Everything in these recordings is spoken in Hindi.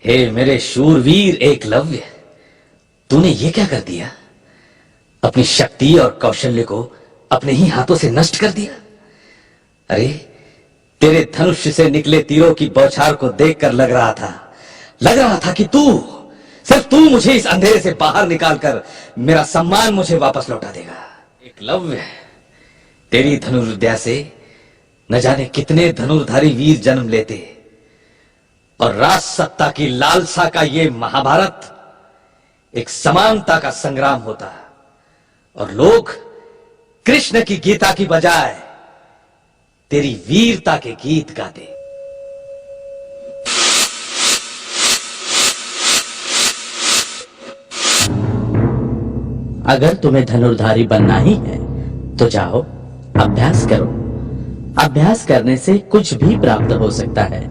हे मेरे शूरवीर एकलव्य, तूने ये क्या कर दिया? अपनी शक्ति और कौशल्य को अपने ही हाथों से नष्ट कर दिया। अरे तेरे धनुष से निकले तीरों की बौछार को देखकर लग रहा था कि सिर्फ तू मुझे इस अंधेरे से बाहर निकालकर मेरा सम्मान मुझे वापस लौटा देगा। एकलव्य, तेरी धनुर्विद्या से न जाने कितने धनुर्धारी वीर जन्म लेते और राज सत्ता की लालसा का ये महाभारत एक समानता का संग्राम होता और लोग कृष्ण की गीता की बजाय तेरी वीरता के गीत गाते। अगर तुम्हें धनुर्धारी बनना ही है तो जाओ अभ्यास करो। अभ्यास करने से कुछ भी प्राप्त हो सकता है।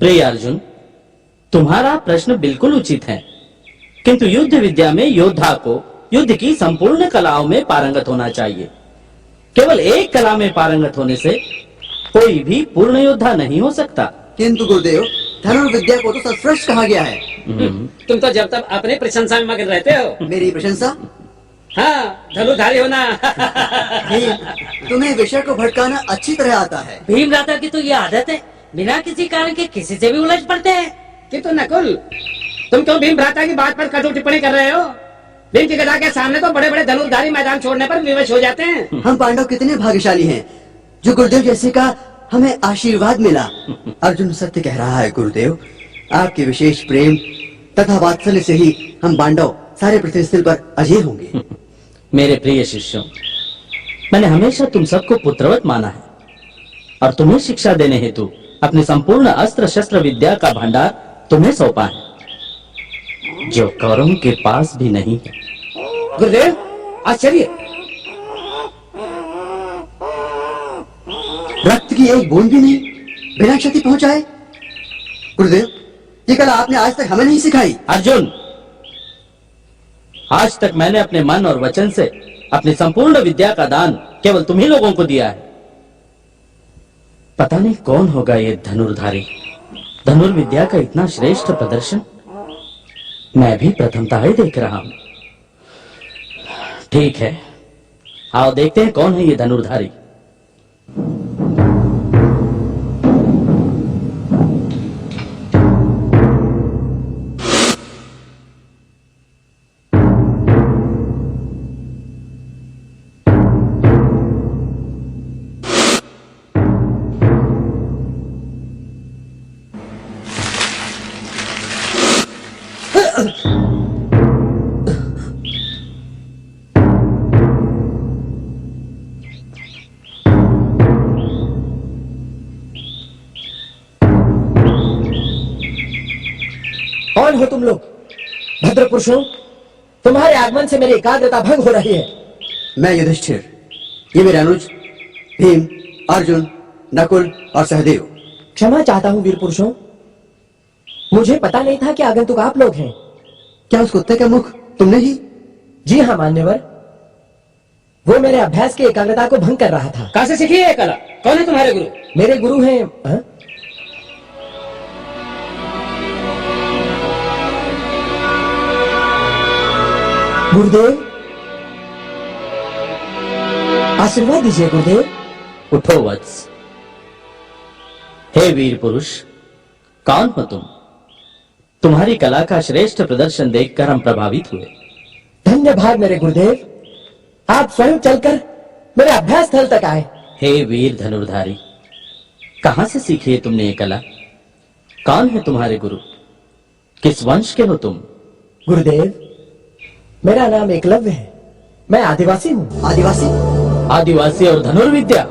प्रिय अर्जुन, तुम्हारा प्रश्न बिल्कुल उचित है, किंतु युद्ध विद्या में योद्धा को युद्ध की संपूर्ण कलाओं में पारंगत होना चाहिए। केवल एक कला में पारंगत होने से कोई भी पूर्ण योद्धा नहीं हो सकता। किंतु गुरुदेव, धनुर्विद्या को तो सर्वश्रेष्ठ कहा गया है। तुम तो जब तक अपने प्रशंसा में मगन रहते हो। मेरी प्रशंसा? हाँ, धनुर्धारी होना। तुम्हें विषय को भटकाना अच्छी तरह आता है। भीमराता की तो ये आदत है, बिना किसी कारण के किसी से भी उलझ पड़ते हैं। किंतु नकुल, तुम क्यों भीम भ्राता की बात पर कटु टिप्पणी कर रहे हो? भीम की गदा के सामने तो बड़े बड़े धनुर्धारी मैदान छोड़ने पर विवश हो जाते हैं। हम पांडव कितने भाग्यशाली हैं जो गुरुदेव जैसे का हमें आशीर्वाद मिला। अर्जुन सत्य कह रहा है गुरुदेव, आपके विशेष प्रेम तथा वात्सल्य से ही हम पांडव सारे पृथ्वी स्थल पर अजय होंगे। मेरे प्रिय शिष्यों, मैंने हमेशा तुम सबको पुत्रवत माना है और तुम्हें शिक्षा देने हेतु अपने संपूर्ण अस्त्र शस्त्र विद्या का भंडार तुम्हें सौंपा है, जो कौरवों के पास भी नहीं है। गुरुदेव, आश्चर्य! रक्त की एक बूंद भी नहीं, बिना क्षति पहुंचाए। गुरुदेव, ये कला आपने आज तक हमें नहीं सिखाई। अर्जुन, आज तक मैंने अपने मन और वचन से अपनी संपूर्ण विद्या का दान केवल तुम्ही लोगों को दिया है। पता नहीं कौन होगा ये धनुर्धारी। धनुर्विद्या का इतना श्रेष्ठ प्रदर्शन मैं भी प्रथमतः ही देख रहा हूं। ठीक है, आओ देखते हैं कौन है ये धनुर्धारी। कौन हो तुम लोग? भद्र पुरुषों, तुम्हारे आगमन से मेरी एकाग्रता भंग हो रही है। मैं युधिष्ठिर, ये मेरे अनुज भीम, अर्जुन, नकुल और सहदेव। क्षमा चाहता हूँ वीर पुरुषों, मुझे पता नहीं था कि आगंतुक आप लोग हैं। क्या उस कुत्ते का मुख तुमने ही? जी हाँ मान्यवर, वो मेरे अभ्यास की एकाग्रता को भंग कर रहा था। कहाँ से सीखी है कला? कौन है तुम्हारे गुरु? मेरे गुरु हैं गुरुदेव, आशीर्वाद दीजिए गुरुदेव। उठो वत्स। हे वीर पुरुष, कौन हो तुम? तुम्हारी कला का श्रेष्ठ प्रदर्शन देखकर हम प्रभावित हुए। धन्य भाग मेरे गुरुदेव, आप स्वयं चलकर मेरे अभ्यास स्थल तक आए। हे वीर धनुर्धारी, कहां से सीखी है तुमने ये कला? कौन है तुम्हारे गुरु? किस वंश के हो तुम? गुरुदेव, मेरा नाम एकलव्य है। मैं आदिवासी हूँ। आदिवासी? आदिवासी और धनुर्विद्या?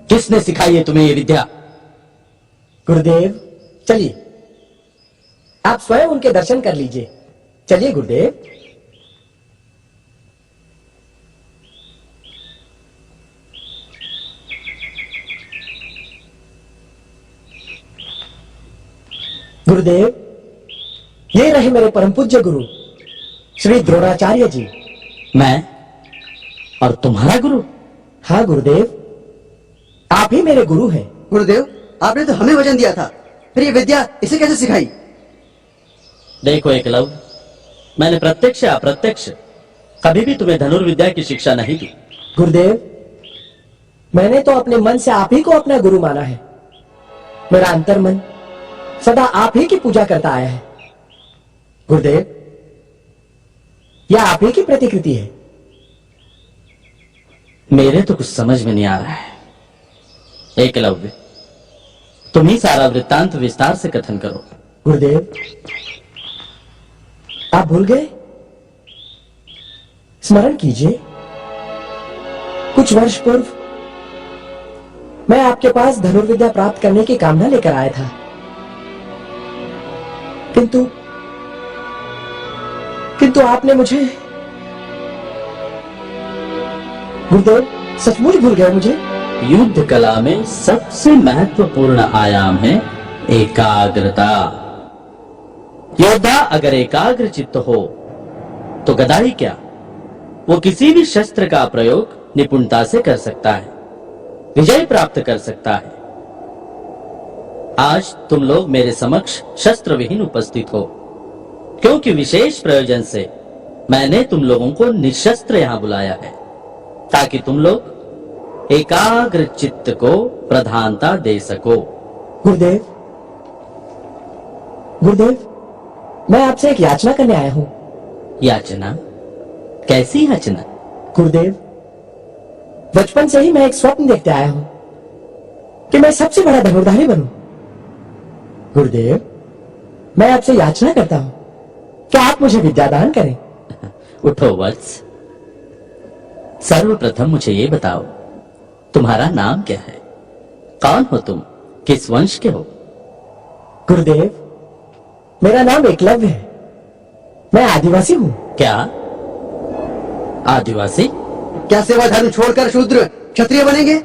किसने सिखाई है तुम्हें ये विद्या? गुरुदेव, चलिए आप स्वयं उनके दर्शन कर लीजिए। चलिए गुरुदेव। गुरुदेव, ये रहे मेरे परम पूज्य गुरु श्री द्रोणाचार्य जी। मैं और तुम्हारा गुरु? हाँ गुरुदेव, आप ही मेरे गुरु हैं। गुरुदेव, आपने तो हमें वचन दिया था, फिर ये विद्या इसे कैसे सिखाई? देखो एकलव्य, मैंने प्रत्यक्ष या अप्रत्यक्ष कभी भी तुम्हें धनुर्विद्या की शिक्षा नहीं दी। गुरुदेव, मैंने तो अपने मन से आप ही को अपना गुरु माना है। मेरा अंतर्मन सदा आप ही की पूजा करता आया है। गुरुदेव, यह आप ही की प्रतिकृति है। मेरे तो कुछ समझ में नहीं आ रहा है। एकलव्य, तुम ही सारा वृत्तांत विस्तार से कथन करो। गुरुदेव, आप भूल गए? स्मरण कीजिए, कुछ वर्ष पूर्व मैं आपके पास धनुर्विद्या प्राप्त करने की कामना लेकर आया था, किंतु आपने मुझे। गुरुदेव, सचमुच भूल गए मुझे? युद्ध कला में सबसे महत्वपूर्ण आयाम है एकाग्रता। योद्धा अगर एकाग्र चित्त हो तो गदाई क्या, वो किसी भी शस्त्र का प्रयोग निपुणता से कर सकता है, विजय प्राप्त कर सकता है। आज तुम लोग मेरे समक्ष शस्त्र विहीन उपस्थित हो, क्योंकि विशेष प्रयोजन से मैंने तुम लोगों को निशस्त्र यहां बुलाया है, ताकि तुम लोग एकाग्र चित्त को प्रधानता दे सको। गुरुदेव, गुरुदेव, मैं आपसे एक याचना करने आया हूं। याचना? कैसी याचना? गुरुदेव, बचपन से ही मैं एक स्वप्न देखते आया हूं कि मैं सबसे बड़ा धनुर्धारी बनूं। गुरुदेव, मैं आपसे याचना करता हूं कि आप मुझे विद्यादान करें। उठो वत्स, सर्वप्रथम मुझे ये बताओ, तुम्हारा नाम क्या है? कौन हो तुम? किस वंश के हो? गुरुदेव, मेरा नाम एकलव्य है। मैं आदिवासी हूं। क्या आदिवासी? क्या सेवा धर्म छोड़कर शूद्र क्षत्रिय बनेंगे?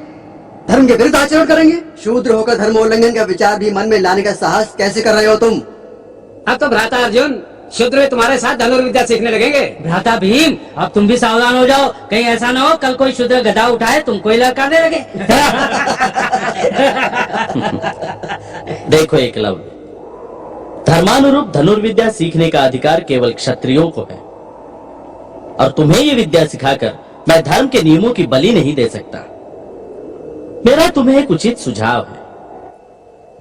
धर्म के विरुद्ध आचरण करेंगे? शूद्र होकर धर्मोल्लंघन का विचार भी मन में लाने का साहस कैसे कर रहे हो तुम? अब तो भ्राता अर्जुन, शूद्र भी तुम्हारे साथ धनुर्विद्या सीखने लगेंगे। भ्राता भीम, अब तुम भी सावधान हो जाओ, कहीं ऐसा ना हो कल कोई शूद्र गदा उठाए तुमको ही लड़काने लगे। देखो एकलव्य, धर्मानुरूप धनुर्विद्या सीखने का अधिकार केवल क्षत्रियों को है, और तुम्हें ये विद्या सिखाकर मैं धर्म के नियमों की बलि नहीं दे सकता। मेरा तुम्हें एक उचित सुझाव है,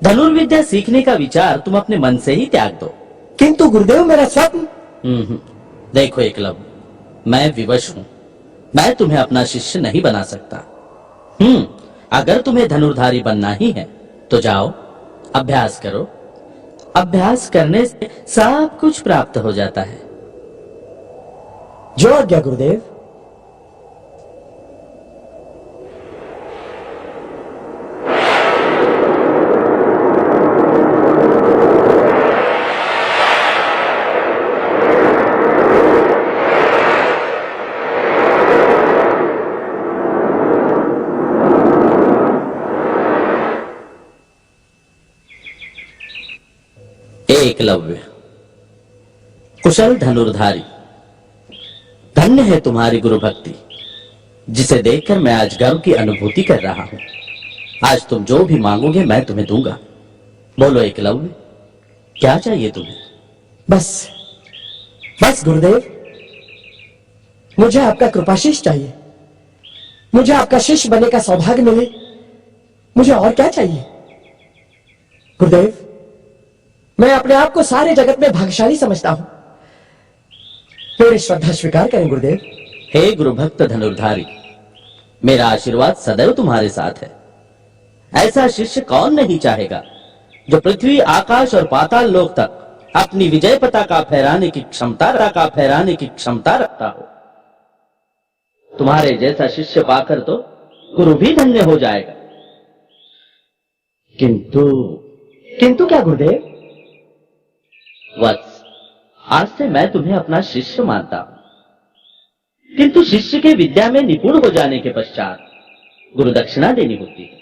धनुर्विद्या सीखने का विचार तुम अपने मन से ही त्याग दो। किंतु गुरुदेव, मेरा स्वप्न। देखो एकलव्य, मैं विवश हूं, मैं तुम्हें अपना शिष्य नहीं बना सकता। अगर तुम्हें धनुर्धारी बनना ही है तो जाओ, अभ्यास करो। अभ्यास करने से सब कुछ प्राप्त हो जाता है। जो आज्ञा गुरुदेव। एकलव्य, कुशल धनुर्धारी, धन्य है तुम्हारी गुरु भक्ति, जिसे देखकर मैं आज गर्व की अनुभूति कर रहा हूं। आज तुम जो भी मांगोगे मैं तुम्हें दूंगा। बोलो एकलव्य, क्या चाहिए तुम्हें? बस बस गुरुदेव, मुझे आपका कृपाशीष चाहिए। मुझे आपका शिष्य बनने का सौभाग्य मिले, मुझे और क्या चाहिए? गुरुदेव, मैं अपने आप को सारे जगत में भाग्यशाली समझता हूं। मेरी श्रद्धा स्वीकार करें गुरुदेव। हे गुरु भक्त धनुर्धारी, मेरा आशीर्वाद सदैव तुम्हारे साथ है। ऐसा शिष्य कौन नहीं चाहेगा जो पृथ्वी, आकाश और पाताल लोक तक अपनी विजय पताका फहराने की क्षमता रखता हो। तुम्हारे जैसा शिष्य पाकर तो गुरु भी धन्य हो जाएगा। किंतु क्या गुरुदेव? वत्स, आज से मैं तुम्हें अपना शिष्य मानता हूं, किंतु शिष्य के विद्या में निपुण हो जाने के पश्चात गुरु दक्षिणा देनी होती है,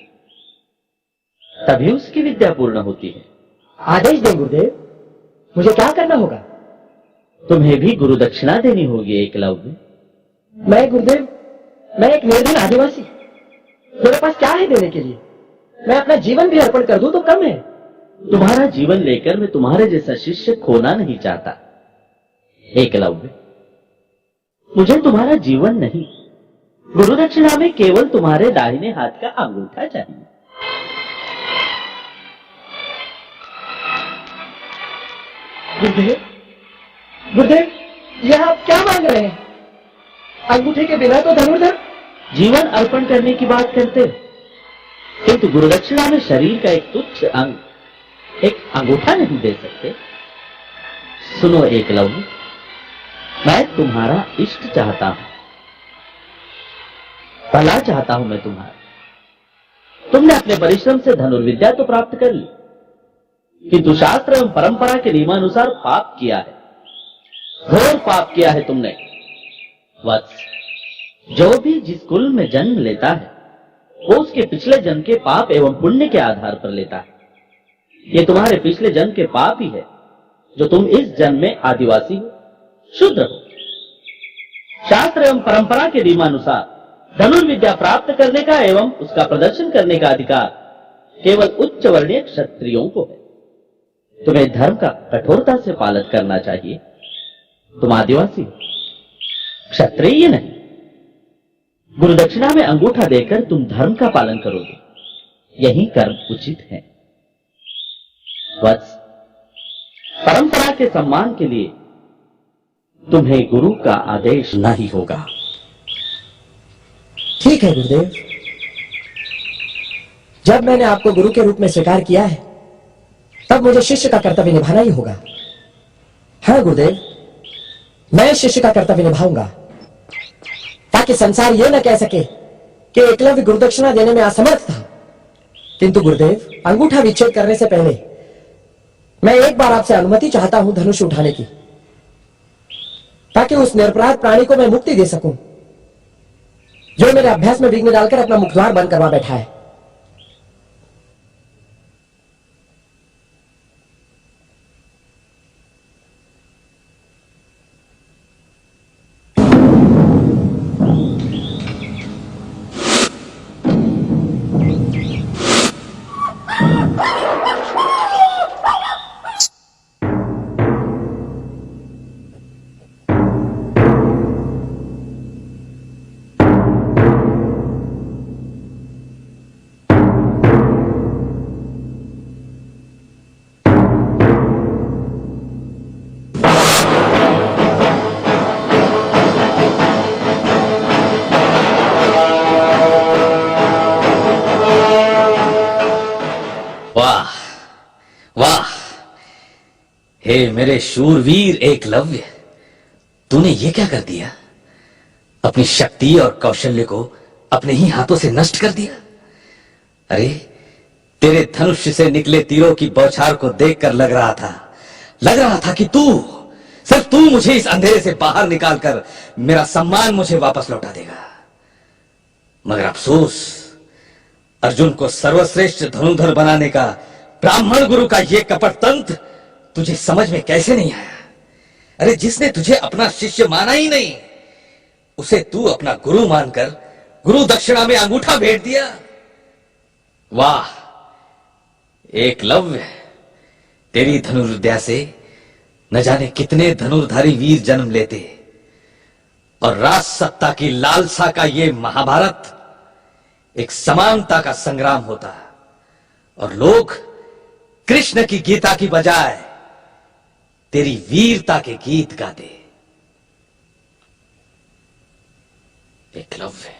तभी उसकी विद्या पूर्ण होती है। आदेश दें गुरुदेव, मुझे क्या करना होगा? तुम्हें भी गुरु दक्षिणा देनी होगी एकलव्य। मैं गुरुदेव, मैं एक निर्धन आदिवासी, मेरे पास क्या है देने के लिए? मैं अपना जीवन भी अर्पण कर दूं तो कम है। तुम्हारा जीवन लेकर मैं तुम्हारे जैसा शिष्य खोना नहीं चाहता एकलव्य। मुझे तुम्हारा जीवन नहीं, गुरु दक्षिणा में केवल तुम्हारे दाहिने हाथ का अंगूठा चाहिए। गुरुदेव, गुरुदेव, यह आप क्या मांग रहे हैं? अंगूठे के बिना तो धनुर्धर जीवन अर्पण करने की बात करते हो, किंतु गुरु दक्षिणा में शरीर का एक तुच्छ अंग, एक अंगूठा नहीं दे सकते। सुनो एकलव्य, मैं तुम्हारा इष्ट चाहता हूं, भला चाहता हूं मैं तुम्हारा। तुमने अपने परिश्रम से धनुर्विद्या तो प्राप्त कर ली, किंतु शास्त्र एवं परंपरा के नियमानुसार पाप किया है, घोर पाप किया है तुमने। वत्स, जो भी जिस कुल में जन्म लेता है वो उसके पिछले जन्म के पाप एवं पुण्य के आधार पर लेता है। ये तुम्हारे पिछले जन्म के पाप ही है जो तुम इस जन्म में आदिवासी हो, शूद्र हो। शास्त्र एवं परंपरा के नियमानुसार धनुर्विद्या प्राप्त करने का एवं उसका प्रदर्शन करने का अधिकार केवल उच्च वर्णीय क्षत्रियों को है। तुम्हें धर्म का कठोरता से पालन करना चाहिए। तुम आदिवासी हो, क्षत्रिय नहीं। गुरु दक्षिणा में अंगूठा देकर तुम धर्म का पालन करोगे, यही कर्म उचित है। वत्स, परंपरा के सम्मान के लिए तुम्हें गुरु का आदेश नहीं होगा। ठीक है गुरुदेव, जब मैंने आपको गुरु के रूप में स्वीकार किया है तब मुझे शिष्य का कर्तव्य निभाना ही होगा। हाँ गुरुदेव, मैं शिष्य का कर्तव्य निभाऊंगा ताकि संसार यह न कह सके कि एकलव्य गुरुदक्षिणा देने में असमर्थ था। किंतु गुरुदेव, अंगूठा विच्छेद करने से पहले मैं एक बार आपसे अनुमति चाहता हूं धनुष उठाने की, ताकि उस निरपराध प्राणी को मैं मुक्ति दे सकूं जो मेरे अभ्यास में विघ्न डालकर अपना मुखद्वार बंद करवा बैठा है। वाह वाह, हे मेरे शूरवीर एकलव्य, तूने ये क्या कर दिया? अपनी शक्ति और कौशल्य को अपने ही हाथों से नष्ट कर दिया। अरे, तेरे धनुष से निकले तीरों की बौछार को देखकर लग रहा था कि सिर्फ तू मुझे इस अंधेरे से बाहर निकालकर मेरा सम्मान मुझे वापस लौटा देगा। मगर अफसोस, अर्जुन को सर्वश्रेष्ठ धनुर्धर बनाने का ब्राह्मण गुरु का यह कपट तंत्र तुझे समझ में कैसे नहीं आया? अरे, जिसने तुझे अपना शिष्य माना ही नहीं, उसे तू अपना गुरु मानकर गुरु दक्षिणा में अंगूठा भेंट दिया। वाह एकलव्य, तेरी धनुर्विद्या से न जाने कितने धनुर्धारी वीर जन्म लेते, और राज सत्ता की लालसा का ये महाभारत एक समानता का संग्राम होता, और लोग कृष्ण की गीता की बजाय तेरी वीरता के गीत गाते। एकलव्य।